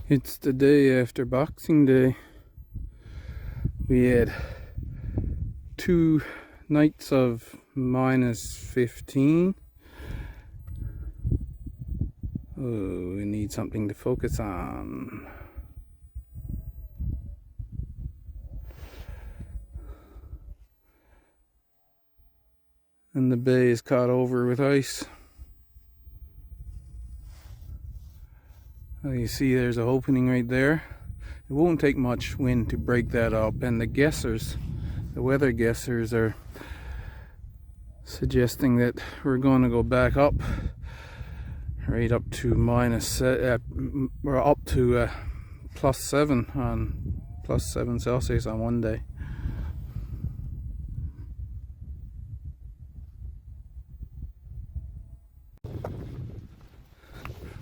It's the day after Boxing Day. We had 2 nights of -15. Oh, we need something to focus on. And the bay is caught over with ice. Oh, you see there's an opening right there. It won't take much wind to break that up, and the weather guessers are suggesting that we're going to go back up right up to we're up to +7 Celsius on one day.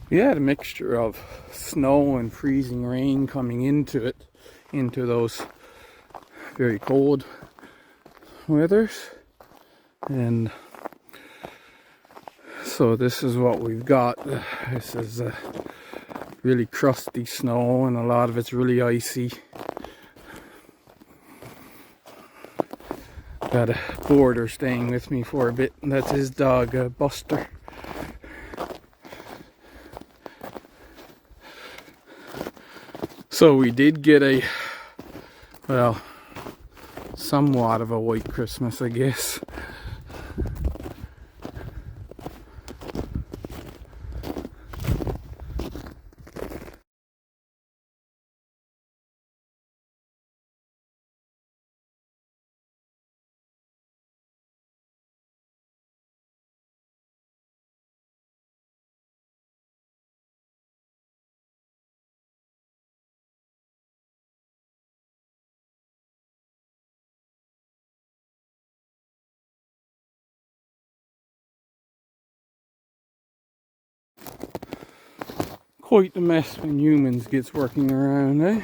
We had a mixture of snow and freezing rain coming into those very cold weathers, and so this is what we've got. This is really crusty snow, and a lot of it's really icy. Got a boarder staying with me for a bit, and that's his dog, Buster. So we did get somewhat of a white Christmas, I guess. Quite the mess when humans gets working around, eh?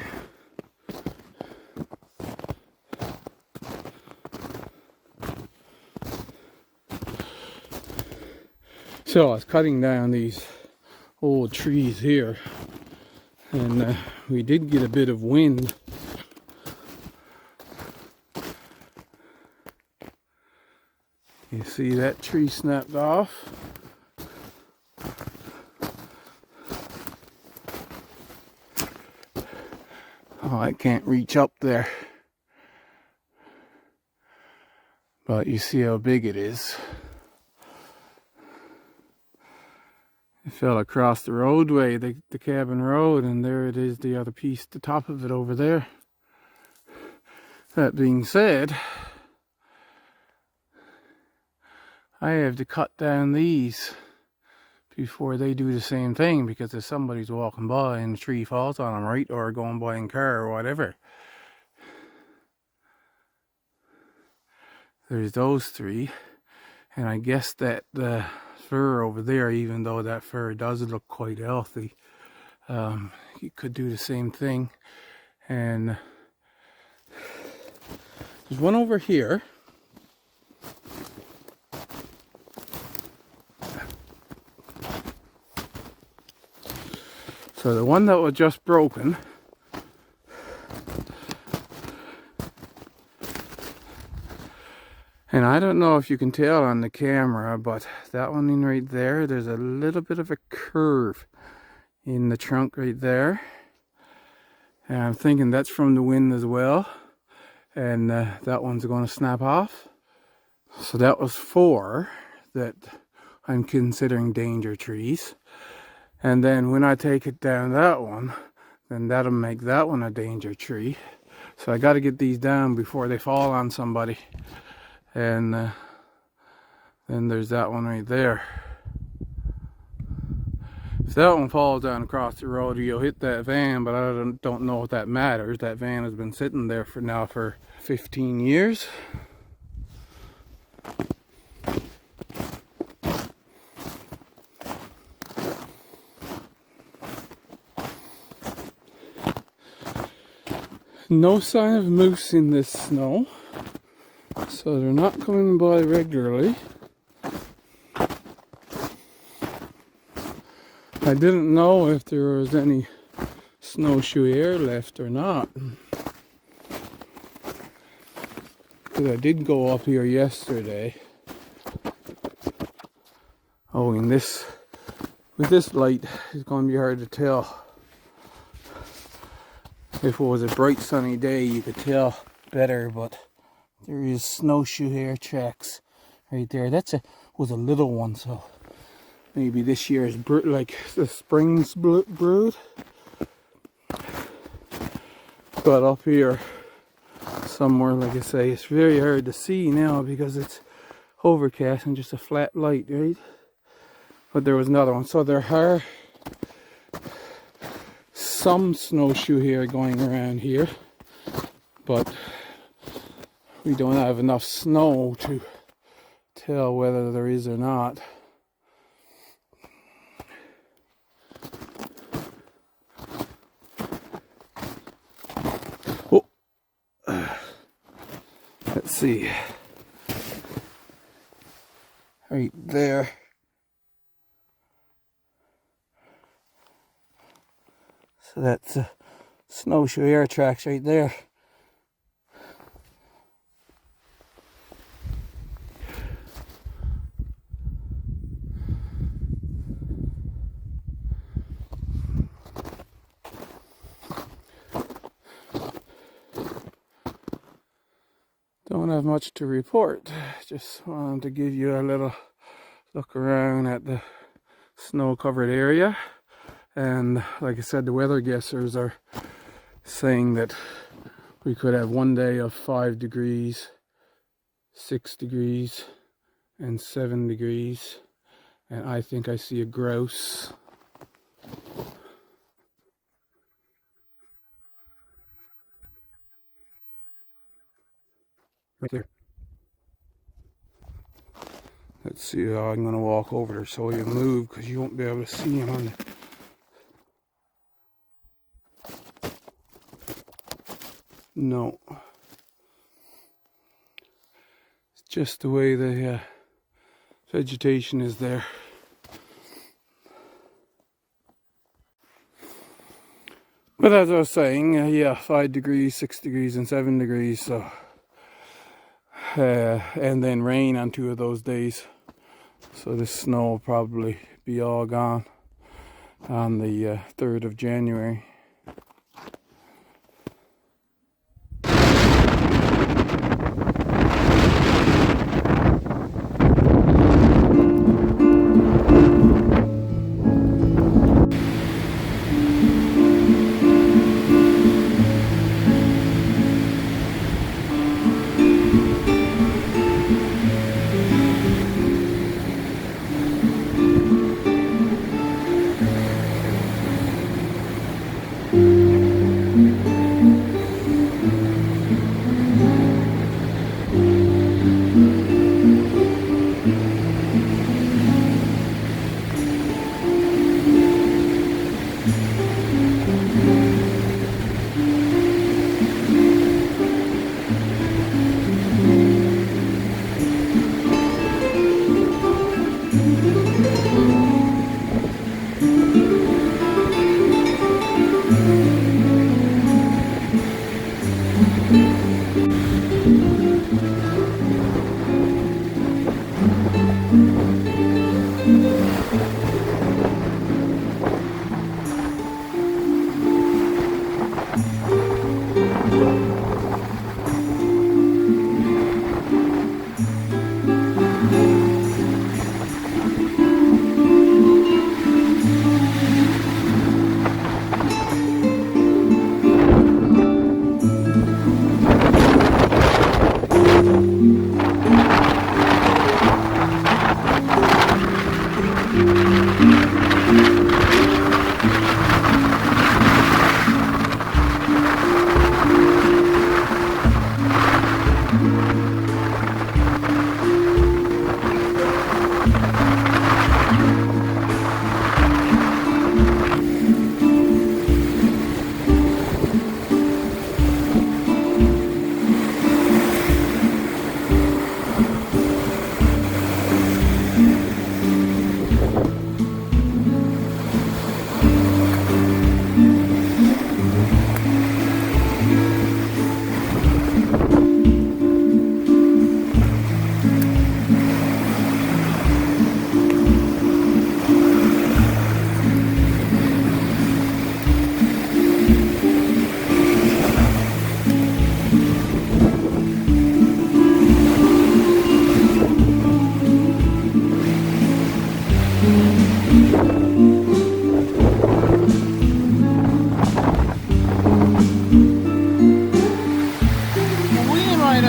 So I was cutting down these old trees here, and we did get a bit of wind. You see that tree snapped off. Oh, I can't reach up there, but you see how big it is. It fell across the roadway, the cabin road, and there it is, the other piece, the top of it over there. That being said, I have to cut down these before they do the same thing, because if somebody's walking by and the tree falls on them, right, or going by in car or whatever. There's those 3, and I guess that the fir over there, even though that fir does look quite healthy, you could do the same thing. And there's one over here. So the one that was just broken, and I don't know if you can tell on the camera, but that one in right there, there's a little bit of a curve in the trunk right there. And I'm thinking that's from the wind as well. And that one's going to snap off. So that was 4 that I'm considering danger trees. And then when I take it down that one, then that'll make that one a danger tree. So I got to get these down before they fall on somebody. And then there's that one right there. If that one falls down across the road, you'll hit that van, but I don't know if that matters. That van has been sitting there for 15 years. No sign of moose in this snow, so they're not coming by regularly. I didn't know if there was any snowshoe air left or not. Because I did go up here yesterday. Oh, in this, with this light, it's going to be hard to tell. If it was a bright sunny day, you could tell better, but there is snowshoe hair tracks right there. Was a little one, so maybe this year is like the spring's brood. But up here somewhere, like I say, it's very hard to see now because it's overcast and just a flat light, right? But there was another one. So there are some snowshoe hair going around here, but we don't have enough snow to tell whether there is or not. Oh, let's see. Right there. So that's snowshoe air tracks right there. Don't have much to report. Just wanted to give you a little look around at the snow-covered area. And like I said, the weather guessers are saying that we could have one day of 5 degrees, 6 degrees, and 7 degrees. And I think I see a grouse. Right there. Let's see how I'm going to walk over there so you move, because you won't be able to see him on the... No. It's just the way the vegetation is there. But as I was saying, yeah, 5 degrees, 6 degrees, and 7 degrees, so... and then rain on 2 of those days. So this snow will probably be all gone on the 3rd of January.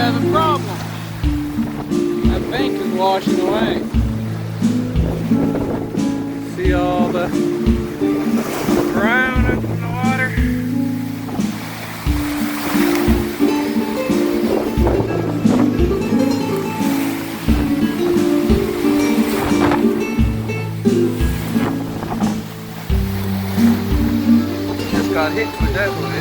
have a problem. That bank is washing away. See all the brown in the water? Just got hit with that one.